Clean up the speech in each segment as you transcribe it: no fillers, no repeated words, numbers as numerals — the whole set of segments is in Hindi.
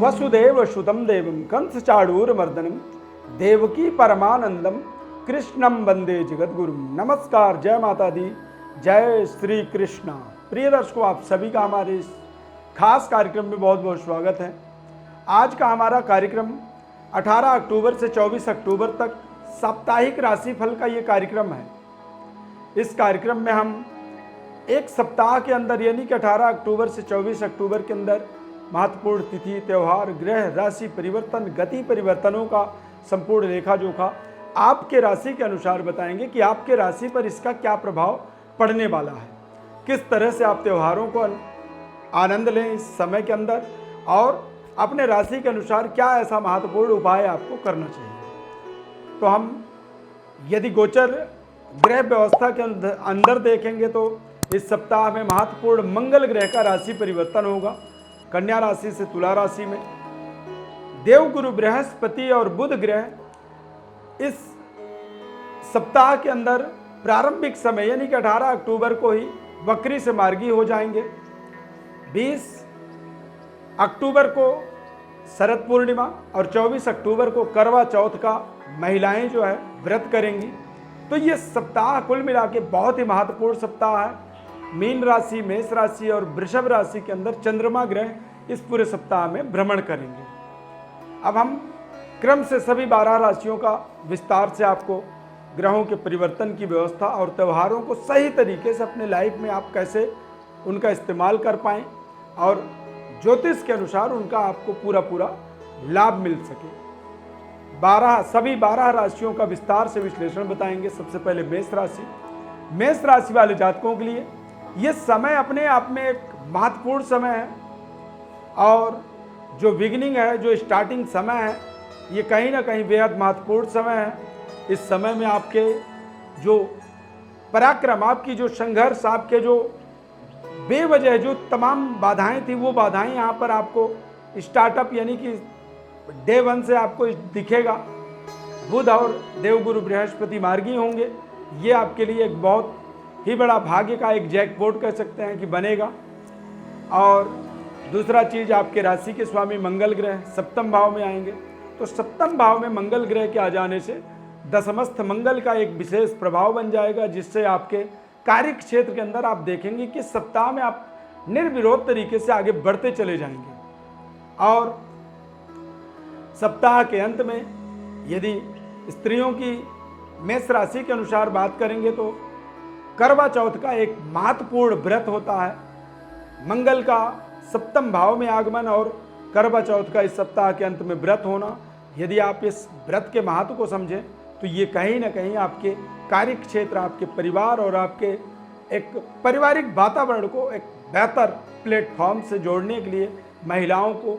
वसुदेव सुतं देवं कंसचाणूरमर्दनम देवकी परमानंदम कृष्णम वंदे जगद्गुरुम। नमस्कार, जय माता दी, जय श्री कृष्णा। प्रिय दर्शकों, आप सभी का हमारे इस खास कार्यक्रम में बहुत बहुत स्वागत है। आज का हमारा कार्यक्रम 18 अक्टूबर से 24 अक्टूबर तक साप्ताहिक राशिफल का ये कार्यक्रम है। इस कार्यक्रम में हम एक सप्ताह के अंदर यानी कि 18 अक्टूबर से 24 अक्टूबर के अंदर महत्वपूर्ण तिथि, त्यौहार, ग्रह, राशि परिवर्तन, गति परिवर्तनों का संपूर्ण लेखा जोखा आपके राशि के अनुसार बताएंगे कि आपके राशि पर इसका क्या प्रभाव पड़ने वाला है, किस तरह से आप त्यौहारों को आनंद लें इस समय के अंदर, और अपने राशि के अनुसार क्या ऐसा महत्वपूर्ण उपाय आपको करना चाहिए। तो हम यदि गोचर ग्रह व्यवस्था के अंदर देखेंगे तो इस सप्ताह में महत्वपूर्ण मंगल ग्रह का राशि परिवर्तन होगा। कन्या राशि से तुला राशि में देवगुरु बृहस्पति और बुध ग्रह इस सप्ताह के अंदर प्रारंभिक समय यानी कि 18 अक्टूबर को ही वक्री से मार्गी हो जाएंगे। 20 अक्टूबर को शरद पूर्णिमा और 24 अक्टूबर को करवा चौथ का महिलाएं जो है व्रत करेंगी। तो ये सप्ताह कुल मिला के बहुत ही महत्वपूर्ण सप्ताह है। मीन राशि, मेष राशि और वृषभ राशि के अंदर चंद्रमा ग्रह इस पूरे सप्ताह में भ्रमण करेंगे। अब हम क्रम से सभी 12 राशियों का विस्तार से आपको ग्रहों के परिवर्तन की व्यवस्था और त्यौहारों को सही तरीके से अपने लाइफ में आप कैसे उनका इस्तेमाल कर पाएँ और ज्योतिष के अनुसार उनका आपको पूरा लाभ मिल सके। सभी 12 राशियों का विस्तार से विश्लेषण बताएंगे। सबसे पहले मेष राशि वाले जातकों के लिए ये समय अपने आप में एक महत्वपूर्ण समय है, और जो बिगिनिंग है, जो स्टार्टिंग समय है, ये कहीं ना कहीं बेहद महत्वपूर्ण समय है। इस समय में आपके जो पराक्रम, आपकी जो संघर्ष, आपके जो बेवजह जो तमाम बाधाएं थी, वो बाधाएं यहाँ पर आपको स्टार्टअप यानी कि डे 1 से आपको दिखेगा। बुध और देवगुरु बृहस्पति मार्गी होंगे। ये आपके लिए एक बहुत ही बड़ा भाग्य का एक जैकपॉट कह सकते हैं कि बनेगा। और दूसरा चीज, आपके राशि के स्वामी मंगल ग्रह सप्तम भाव में आएंगे। तो सप्तम भाव में मंगल ग्रह के आ जाने से दशमस्थ मंगल का एक विशेष प्रभाव बन जाएगा, जिससे आपके कार्य क्षेत्र के अंदर आप देखेंगे कि सप्ताह में आप निर्विरोध तरीके से आगे बढ़ते चले जाएंगे। और सप्ताह के अंत में यदि स्त्रियों की मेष राशि के अनुसार बात करेंगे तो करवा चौथ का एक महत्वपूर्ण व्रत होता है। मंगल का सप्तम भाव में आगमन और करवा चौथ का इस सप्ताह के अंत में व्रत होना, यदि आप इस व्रत के महत्व को समझें तो ये कहीं ना कहीं आपके कार्य क्षेत्र, आपके परिवार और आपके एक पारिवारिक वातावरण को एक बेहतर प्लेटफॉर्म से जोड़ने के लिए महिलाओं को,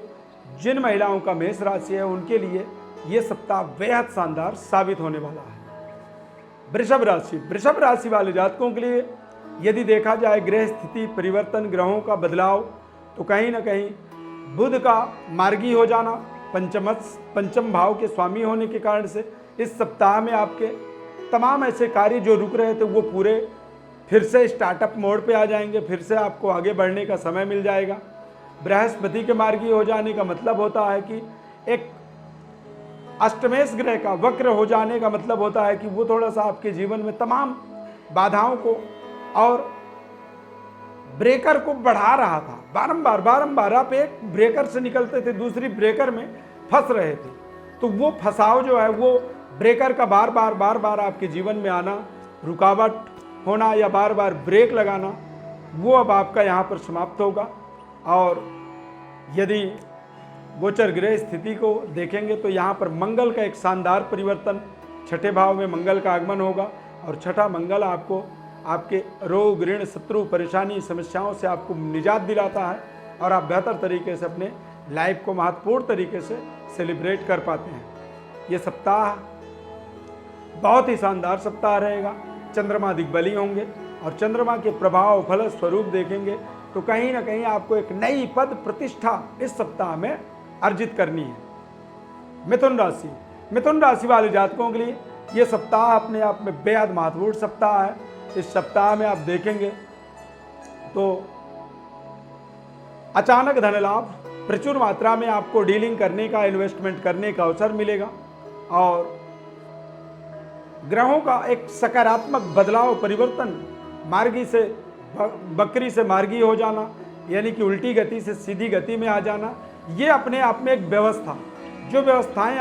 जिन महिलाओं का मेष राशि है उनके लिए ये सप्ताह बेहद शानदार साबित होने वाला है। वृषभ राशि वाले जातकों के लिए यदि देखा जाए ग्रह स्थिति परिवर्तन, ग्रहों का बदलाव, तो कहीं ना कहीं बुध का मार्गी हो जाना, पंचम भाव के स्वामी होने के कारण से इस सप्ताह में आपके तमाम ऐसे कार्य जो रुक रहे थे वो पूरे फिर से स्टार्टअप मोड पे आ जाएंगे। फिर से आपको आगे बढ़ने का समय मिल जाएगा। बृहस्पति के मार्गी हो जाने का मतलब होता है कि एक अष्टमेश ग्रह का वक्र हो जाने का मतलब होता है कि वो थोड़ा सा आपके जीवन में तमाम बाधाओं को और ब्रेकर को बढ़ा रहा था। बारंबार आप एक ब्रेकर से निकलते थे, दूसरी ब्रेकर में फंस रहे थे। तो वो फंसाव जो है, वो ब्रेकर का बार बार आपके जीवन में आना, रुकावट होना या बार बार ब्रेक लगाना, वो अब आपका यहाँ पर समाप्त होगा। और यदि गोचर ग्रह स्थिति को देखेंगे तो यहाँ पर मंगल का एक शानदार परिवर्तन, छठे भाव में मंगल का आगमन होगा। और छठा मंगल आपको आपके रोग, ऋण, शत्रु, परेशानी, समस्याओं से आपको निजात दिलाता है और आप बेहतर तरीके से अपने लाइफ को महत्वपूर्ण तरीके से सेलिब्रेट कर पाते हैं। ये सप्ताह बहुत ही शानदार सप्ताह रहेगा। चंद्रमा दिग्बली होंगे और चंद्रमा के प्रभाव फल स्वरूप देखेंगे तो कहीं ना कहीं आपको एक नई पद प्रतिष्ठा इस सप्ताह में अर्जित करनी है। मिथुन राशि वाले जातकों के लिए ये सप्ताह अपने आप में बेहद महत्वपूर्ण सप्ताह है। इस सप्ताह में आप देखेंगे तो अचानक धन लाभ, प्रचुर मात्रा में आपको डीलिंग करने का, इन्वेस्टमेंट करने का अवसर मिलेगा। और ग्रहों का एक सकारात्मक बदलाव, परिवर्तन, मार्गी से बकरी से मार्गी हो जाना, यानी कि उल्टी गति से सीधी गति में आ जाना, ये अपने आप में एक व्यवस्था, जो व्यवस्थाएं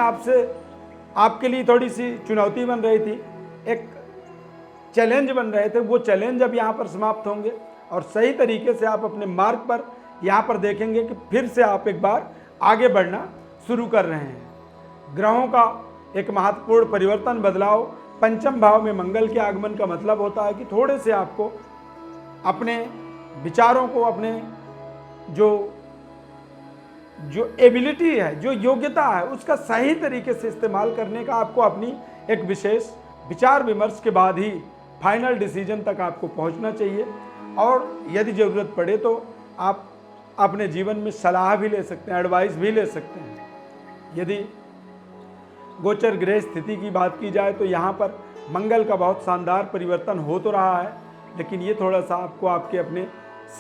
आपके लिए थोड़ी सी चुनौती बन रही थी, एक चैलेंज बन रहे थे, वो चैलेंज अब यहाँ पर समाप्त होंगे और सही तरीके से आप अपने मार्ग पर यहाँ पर देखेंगे कि फिर से आप एक बार आगे बढ़ना शुरू कर रहे हैं। ग्रहों का एक महत्वपूर्ण परिवर्तन, बदलाव, पंचम भाव में मंगल के आगमन का मतलब होता है कि थोड़े से आपको अपने विचारों को, अपने जो एबिलिटी है, जो योग्यता है, उसका सही तरीके से इस्तेमाल करने का आपको अपनी एक विशेष विचार विमर्श के बाद ही फाइनल डिसीजन तक आपको पहुंचना चाहिए। और यदि ज़रूरत पड़े तो आप अपने जीवन में सलाह भी ले सकते हैं, एडवाइस भी ले सकते हैं। यदि गोचर ग्रह स्थिति की बात की जाए तो यहाँ पर मंगल का बहुत शानदार परिवर्तन हो तो रहा है, लेकिन ये थोड़ा सा आपको आपके अपने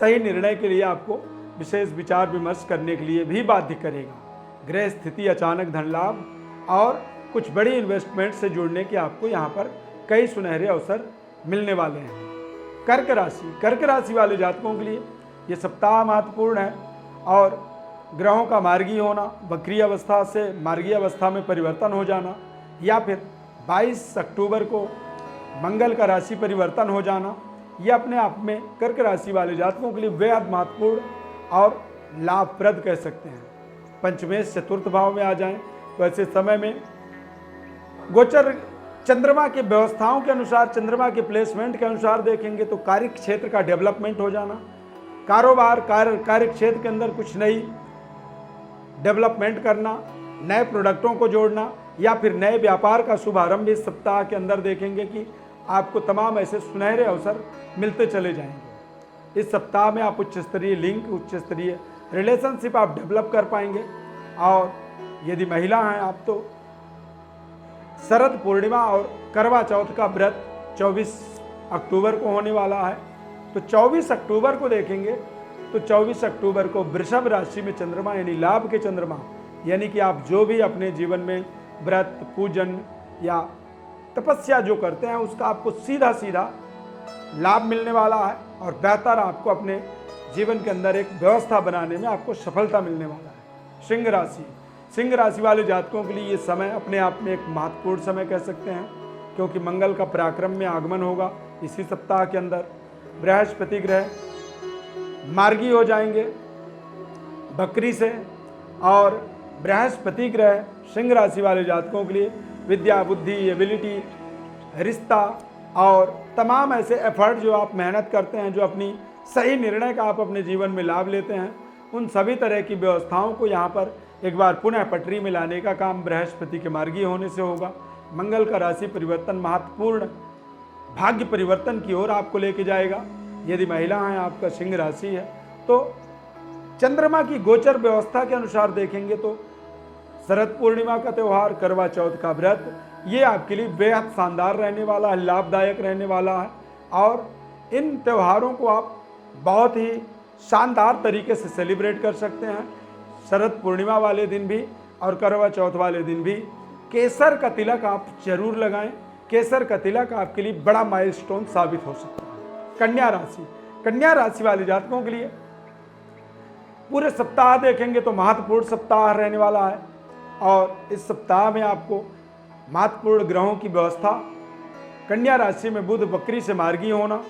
सही निर्णय के लिए आपको विशेष विचार विमर्श करने के लिए भी बाध्य करेगा। ग्रह स्थिति अचानक धन लाभ और कुछ बड़ी इन्वेस्टमेंट से जुड़ने के आपको यहाँ पर कई सुनहरे अवसर मिलने वाले हैं। कर्क राशि वाले जातकों के लिए ये सप्ताह महत्वपूर्ण है और ग्रहों का मार्गी होना, वक्री अवस्था से मार्गी अवस्था में परिवर्तन हो जाना, या फिर 22 अक्टूबर को मंगल का राशि परिवर्तन हो जाना, ये अपने आप में कर्क राशि वाले जातकों के लिए बेहद महत्वपूर्ण और लाभप्रद कह सकते हैं। पंचमेश चतुर्थ भाव में आ जाएं तो ऐसे समय में गोचर चंद्रमा के व्यवस्थाओं के अनुसार, चंद्रमा के प्लेसमेंट के अनुसार देखेंगे तो कार्य क्षेत्र का डेवलपमेंट हो जाना, कारोबार, कार्य क्षेत्र के अंदर कुछ नई डेवलपमेंट करना, नए प्रोडक्टों को जोड़ना या फिर नए व्यापार का शुभारंभ इस सप्ताह के अंदर देखेंगे कि आपको तमाम ऐसे सुनहरे अवसर मिलते चले जाएंगे। इस सप्ताह में आप उच्च स्तरीय लिंक, उच्च स्तरीय रिलेशनशिप आप डेवलप कर पाएंगे। और यदि महिला हैं आप तो शरद पूर्णिमा और करवा चौथ का व्रत 24 अक्टूबर को होने वाला है। तो 24 अक्टूबर को देखेंगे तो 24 अक्टूबर को वृषभ राशि में चंद्रमा, यानी लाभ के चंद्रमा, यानी कि आप जो भी अपने जीवन में व्रत, पूजन या तपस्या जो करते हैं उसका आपको सीधा सीधा लाभ मिलने वाला है और बेहतर आपको अपने जीवन के अंदर एक व्यवस्था बनाने में आपको सफलता मिलने वाला है। सिंह राशि वाले जातकों के लिए ये समय अपने आप में एक महत्वपूर्ण समय कह सकते हैं, क्योंकि मंगल का पराक्रम में आगमन होगा इसी सप्ताह के अंदर। बृहस्पति ग्रह मार्गी हो जाएंगे बकरी से और बृहस्पति ग्रह सिंह राशि वाले जातकों के लिए विद्या, बुद्धि, एबिलिटी, रिश्ता और तमाम ऐसे एफर्ट जो आप मेहनत करते हैं, जो अपनी सही निर्णय का आप अपने जीवन में लाभ लेते हैं, उन सभी तरह की व्यवस्थाओं को यहाँ पर एक बार पुनः पटरी में लाने का काम बृहस्पति के मार्गी होने से होगा। मंगल का राशि परिवर्तन महत्वपूर्ण भाग्य परिवर्तन की ओर आपको लेके जाएगा। यदि महिला हैं, आपका सिंह राशि है, तो चंद्रमा की गोचर व्यवस्था के अनुसार देखेंगे तो शरद पूर्णिमा का त्यौहार, करवा चौथ का व्रत, ये आपके लिए बेहद शानदार रहने वाला है, लाभदायक रहने वाला है। और इन त्योहारों को आप बहुत ही शानदार तरीके से सेलिब्रेट कर सकते हैं। शरद पूर्णिमा वाले दिन भी और करवा चौथ वाले दिन भी केसर का तिलक आप जरूर लगाएं। केसर का तिलक आपके लिए बड़ा माइलस्टोन साबित हो सकता है। कन्या राशि वाले जातकों के लिए पूरे सप्ताह देखेंगे तो महत्वपूर्ण सप्ताह रहने वाला है और इस सप्ताह में आपको महत्वपूर्ण ग्रहों की व्यवस्था, कन्या राशि में बुध बकरी से मार्गी होना,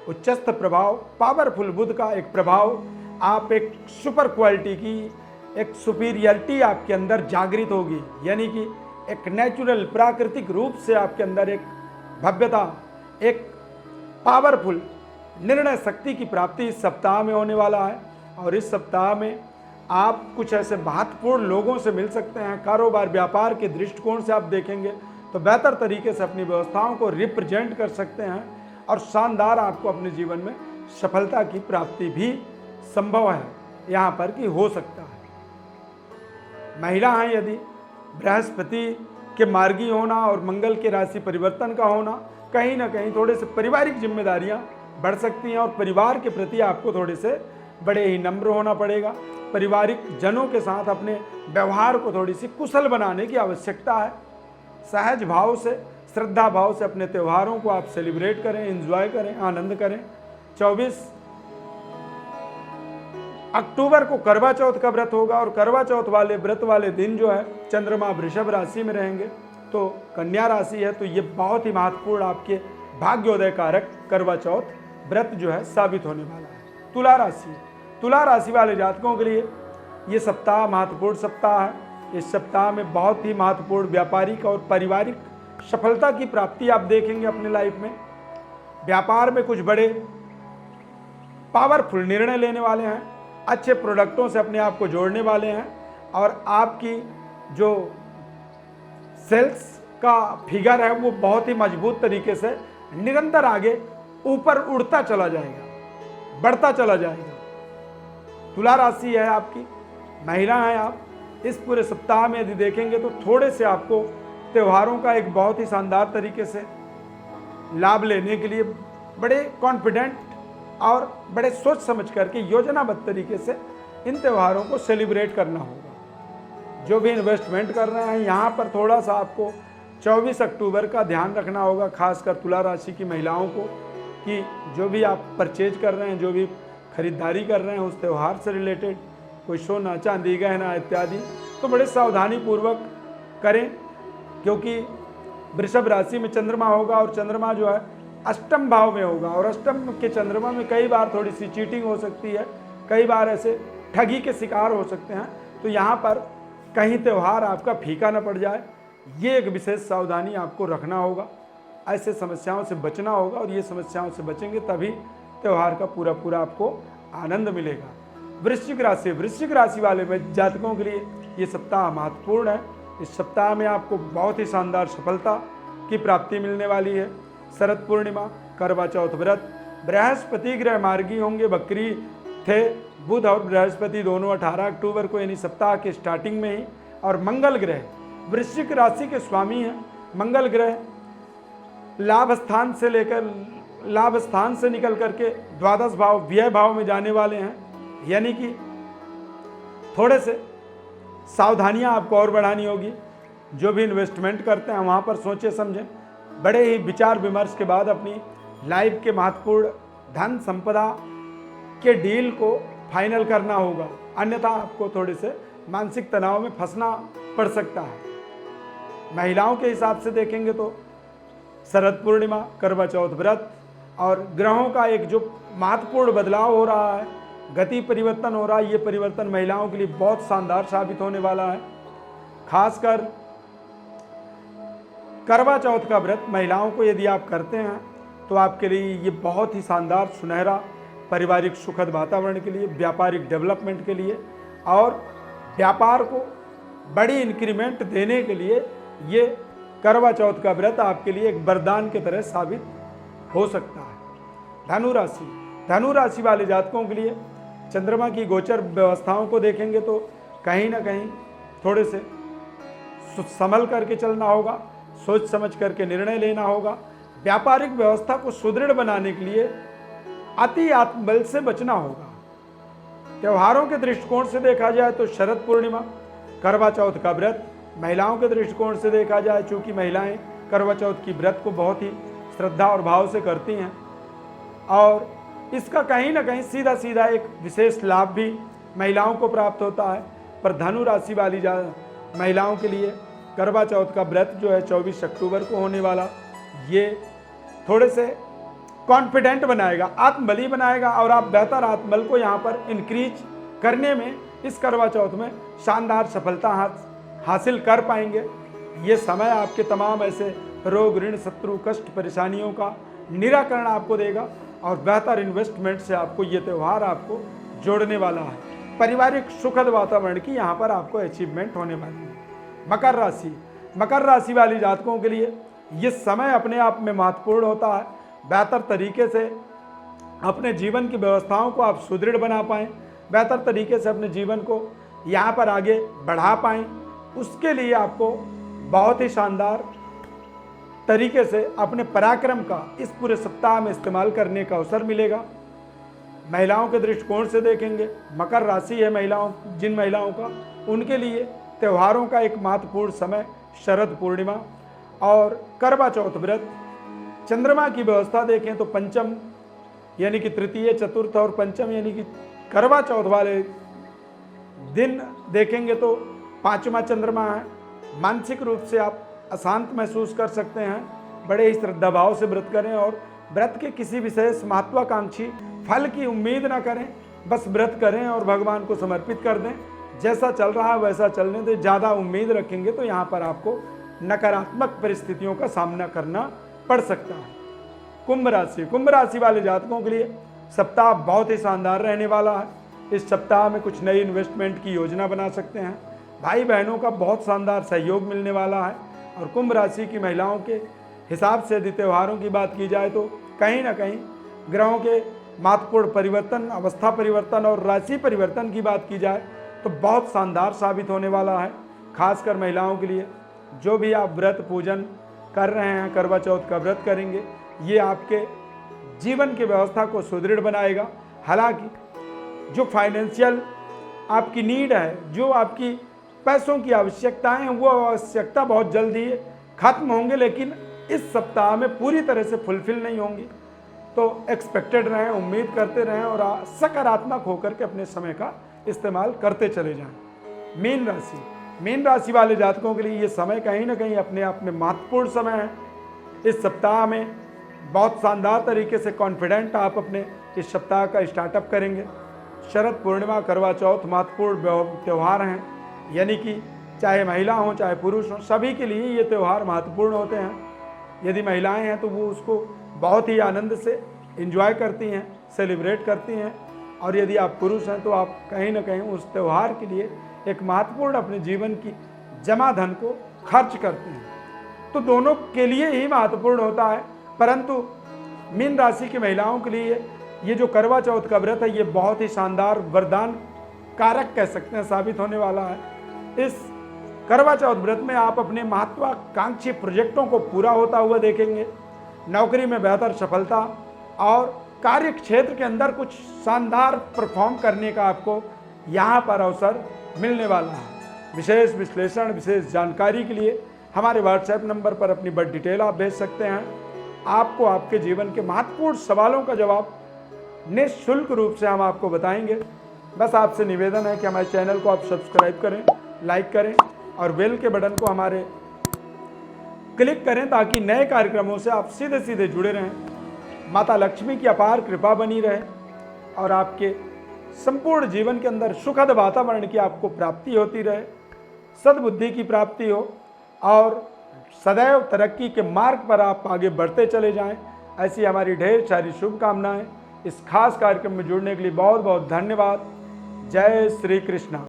उच्चस्थ प्रभाव, पावरफुल बुध का एक प्रभाव, आप एक सुपर क्वालिटी की एक सुपीरियरिटी आपके अंदर जागृत होगी, यानी कि एक नेचुरल प्राकृतिक रूप से आपके अंदर एक भव्यता, एक पावरफुल निर्णय शक्ति की प्राप्ति इस सप्ताह में होने वाला है। और इस सप्ताह में आप कुछ ऐसे महत्वपूर्ण लोगों से मिल सकते हैं। कारोबार, व्यापार के दृष्टिकोण से आप देखेंगे तो बेहतर तरीके से अपनी व्यवस्थाओं को रिप्रेजेंट कर सकते हैं और शानदार आपको अपने जीवन में सफलता की प्राप्ति भी संभव है यहाँ पर कि हो सकता है। महिला हैं, यदि बृहस्पति के मार्गी होना और मंगल के राशि परिवर्तन का होना कहीं ना कहीं थोड़े से पारिवारिक जिम्मेदारियां बढ़ सकती हैं और परिवार के प्रति आपको थोड़े से बड़े ही नम्र होना पड़ेगा। पारिवारिक जनों के साथ अपने व्यवहार को थोड़ी सी कुशल बनाने की आवश्यकता है। सहज भाव से, श्रद्धा भाव से अपने त्योहारों को आप सेलिब्रेट करें, एंजॉय करें, आनंद करें। 24 अक्टूबर को करवा चौथ का व्रत होगा और करवा चौथ वाले व्रत वाले दिन जो है चंद्रमा वृषभ राशि में रहेंगे, तो कन्या राशि है, तो ये बहुत ही महत्वपूर्ण आपके भाग्योदय कारक करवा चौथ व्रत जो है साबित होने वाला है। तुला राशि, तुला राशि वाले जातकों के लिए ये सप्ताह महत्वपूर्ण सप्ताह है। इस सप्ताह में बहुत ही महत्वपूर्ण व्यापारिक और पारिवारिक सफलता की प्राप्ति आप देखेंगे अपने लाइफ में। व्यापार में कुछ बड़े पावरफुल निर्णय लेने वाले हैं, अच्छे प्रोडक्टों से अपने आप को जोड़ने वाले हैं और आपकी जो सेल्स का फिगर है वो बहुत ही मजबूत तरीके से निरंतर आगे ऊपर उड़ता चला जाएगा, बढ़ता चला जाएगा। तुला राशि है आपकी, महिला हैं आप। इस पूरे सप्ताह में यदि देखेंगे तो थोड़े से आपको त्योहारों का एक बहुत ही शानदार तरीके से लाभ लेने के लिए बड़े कॉन्फिडेंट और बड़े सोच समझ करके योजनाबद्ध तरीके से इन त्योहारों को सेलिब्रेट करना होगा। जो भी इन्वेस्टमेंट कर रहे हैं यहाँ पर थोड़ा सा आपको 24 अक्टूबर का ध्यान रखना होगा, खासकर तुला राशि की महिलाओं को, कि जो भी आप परचेज कर रहे हैं, जो भी खरीदारी कर रहे हैं उस त्यौहार से रिलेटेड कोई सोना चांदी गहना इत्यादि, तो बड़े सावधानी पूर्वक करें, क्योंकि वृषभ राशि में चंद्रमा होगा और चंद्रमा जो है अष्टम भाव में होगा और अष्टम के चंद्रमा में कई बार थोड़ी सी चीटिंग हो सकती है, कई बार ऐसे ठगी के शिकार हो सकते हैं। तो यहाँ पर कहीं त्यौहार आपका फीका न पड़ जाए, ये एक विशेष सावधानी आपको रखना होगा। ऐसे समस्याओं से बचना होगा और ये समस्याओं से बचेंगे तभी त्यौहार का पूरा पूरा आपको आनंद मिलेगा। वृश्चिक राशि, वृश्चिक राशि वाले में जातकों के लिए ये सप्ताह महत्वपूर्ण है। इस सप्ताह में आपको बहुत ही शानदार सफलता की प्राप्ति मिलने वाली है। शरद पूर्णिमा, करवा चौथ व्रत, बृहस्पति ग्रह मार्गी होंगे, बकरी थे बुध और बृहस्पति दोनों 18 अक्टूबर को, यानी सप्ताह के स्टार्टिंग में ही। और मंगल ग्रह वृश्चिक राशि के स्वामी हैं। मंगल ग्रह लाभ स्थान से निकल करके द्वादश भाव व्यय भाव में जाने वाले हैं, यानी कि थोड़े से सावधानियां आपको और बढ़ानी होगी। जो भी इन्वेस्टमेंट करते हैं वहाँ पर सोचे समझें, बड़े ही विचार विमर्श के बाद अपनी लाइफ के महत्वपूर्ण धन संपदा के डील को फाइनल करना होगा, अन्यथा आपको थोड़े से मानसिक तनाव में फंसना पड़ सकता है। महिलाओं के हिसाब से देखेंगे तो शरद पूर्णिमा, करवा चौथ व्रत और ग्रहों का एक जो महत्वपूर्ण बदलाव हो रहा है, गति परिवर्तन हो रहा है, ये परिवर्तन महिलाओं के लिए बहुत शानदार साबित होने वाला है। खासकर करवा चौथ का व्रत महिलाओं को यदि आप करते हैं तो आपके लिए ये बहुत ही शानदार सुनहरा पारिवारिक सुखद वातावरण के लिए, व्यापारिक डेवलपमेंट के लिए और व्यापार को बड़ी इंक्रीमेंट देने के लिए ये करवा चौथ का व्रत आपके लिए एक वरदान की तरह साबित हो सकता है। धनु राशि, धनु राशि वाले जातकों के लिए चंद्रमा की गोचर व्यवस्थाओं को देखेंगे तो कहीं ना कहीं थोड़े से संभल करके चलना होगा, सोच समझ करके निर्णय लेना होगा। व्यापारिक व्यवस्था को सुदृढ़ बनाने के लिए अति आत्मबल से बचना होगा। त्योहारों के दृष्टिकोण से देखा जाए तो शरद पूर्णिमा, करवा चौथ का व्रत, महिलाओं के दृष्टिकोण से देखा जाए चूँकि महिलाएं करवा चौथ की व्रत को बहुत ही श्रद्धा और भाव से करती हैं और इसका कहीं ना कहीं सीधा सीधा एक विशेष लाभ भी महिलाओं को प्राप्त होता है। पर धनु राशि वाली महिलाओं के लिए करवा चौथ का व्रत जो है 24 अक्टूबर को होने वाला, ये थोड़े से कॉन्फिडेंट बनाएगा, आत्मबली बनाएगा और आप बेहतर आत्मबल को यहाँ पर इंक्रीज करने में इस करवा चौथ में शानदार सफलता हासिल कर पाएंगे। ये समय आपके तमाम ऐसे रोग, ऋण, शत्रु, कष्ट, परेशानियों का निराकरण आपको देगा और बेहतर इन्वेस्टमेंट से आपको ये त्यौहार आपको जोड़ने वाला है। पारिवारिक सुखद वातावरण की यहाँ पर आपको अचीवमेंट होने वाली है। मकर राशि, मकर राशि वाली जातकों के लिए ये समय अपने आप में महत्वपूर्ण होता है। बेहतर तरीके से अपने जीवन की व्यवस्थाओं को आप सुदृढ़ बना पाएँ, बेहतर तरीके से अपने जीवन को यहाँ पर आगे बढ़ा पाएँ, उसके लिए आपको बहुत ही शानदार तरीके से अपने पराक्रम का इस पूरे सप्ताह में इस्तेमाल करने का अवसर मिलेगा। महिलाओं के दृष्टिकोण से देखेंगे, मकर राशि है महिलाओं, जिन महिलाओं का, उनके लिए त्योहारों का एक महत्वपूर्ण समय शरद पूर्णिमा और करवा चौथ व्रत। चंद्रमा की व्यवस्था देखें तो पंचम यानी कि तृतीय, चतुर्थ और पंचम यानी कि करवा चौथ वाले दिन देखेंगे तो पांचवा चंद्रमा है। मानसिक रूप से आप अशांत महसूस कर सकते हैं। बड़े ही श्रद्धा भाव से व्रत करें और व्रत के किसी विशेष महत्वाकांक्षी फल की उम्मीद ना करें, बस व्रत करें और भगवान को समर्पित कर दें। जैसा चल रहा है वैसा चलने दें। ज़्यादा उम्मीद रखेंगे तो यहाँ पर आपको नकारात्मक परिस्थितियों का सामना करना पड़ सकता है। कुंभ राशि वाले जातकों के लिए सप्ताह बहुत ही शानदार रहने वाला है। इस सप्ताह में कुछ नई इन्वेस्टमेंट की योजना बना सकते हैं। भाई बहनों का बहुत शानदार सहयोग मिलने वाला है। और कुंभ राशि की महिलाओं के हिसाब से यदि त्योहारों की बात की जाए तो कहीं ना कहीं ग्रहों के महत्वपूर्ण परिवर्तन, अवस्था परिवर्तन और राशि परिवर्तन की बात की जाए तो बहुत शानदार साबित होने वाला है। खासकर महिलाओं के लिए जो भी आप व्रत पूजन कर रहे हैं, करवा चौथ का व्रत करेंगे, ये आपके जीवन की व्यवस्था को सुदृढ़ बनाएगा। हालांकि जो फाइनेंशियल आपकी नीड है, जो आपकी पैसों की आवश्यकताएं हैं, वो आवश्यकता बहुत जल्दी खत्म होंगे, लेकिन इस सप्ताह में पूरी तरह से फुलफिल नहीं होंगी। तो एक्सपेक्टेड रहें, उम्मीद करते रहें और सकारात्मक होकर के अपने समय का इस्तेमाल करते चले जाएं। मीन राशि वाले जातकों के लिए ये समय कहीं ना कहीं अपने आप में महत्वपूर्ण समय है। इस सप्ताह में बहुत शानदार तरीके से कॉन्फिडेंट आप अपने इस सप्ताह का स्टार्टअप करेंगे। शरद पूर्णिमा, करवा चौथ महत्वपूर्ण त्यौहार हैं, यानी कि चाहे महिला हो चाहे पुरुष हो, सभी के लिए ये त्यौहार महत्वपूर्ण होते हैं। यदि महिलाएं हैं तो वो उसको बहुत ही आनंद से एंजॉय करती हैं, सेलिब्रेट करती हैं, और यदि आप पुरुष हैं तो आप कहीं ना कहीं उस त्यौहार के लिए एक महत्वपूर्ण अपने जीवन की जमा धन को खर्च करते हैं। तो दोनों के लिए ही महत्वपूर्ण होता है, परंतु मीन राशि की महिलाओं के लिए ये जो करवा चौथ का व्रत है ये बहुत ही शानदार वरदान कारक कह सकते हैं साबित होने वाला है। इस करवा चौथ व्रत में आप अपने महत्वाकांक्षी प्रोजेक्टों को पूरा होता हुआ देखेंगे। नौकरी में बेहतर सफलता और कार्य क्षेत्र के अंदर कुछ शानदार परफॉर्म करने का आपको यहाँ पर अवसर मिलने वाला है। विशेष विश्लेषण, विशेष जानकारी के लिए हमारे व्हाट्सएप नंबर पर अपनी बड़ी डिटेल आप भेज सकते हैं। आपको आपके जीवन के महत्वपूर्ण सवालों का जवाब निःशुल्क रूप से हम आपको बताएंगे। बस आपसे निवेदन है कि हमारे चैनल को आप सब्सक्राइब करें, लाइक करें और बेल के बटन को हमारे क्लिक करें ताकि नए कार्यक्रमों से आप सीधे सीधे जुड़े रहें। माता लक्ष्मी की अपार कृपा बनी रहे और आपके संपूर्ण जीवन के अंदर सुखद वातावरण की आपको प्राप्ति होती रहे, सद्बुद्धि की प्राप्ति हो और सदैव तरक्की के मार्ग पर आप आगे बढ़ते चले जाएं। ऐसी हमारी ढेर सारी शुभकामनाएं। इस खास कार्यक्रम में जुड़ने के लिए बहुत बहुत धन्यवाद। जय श्री कृष्णा।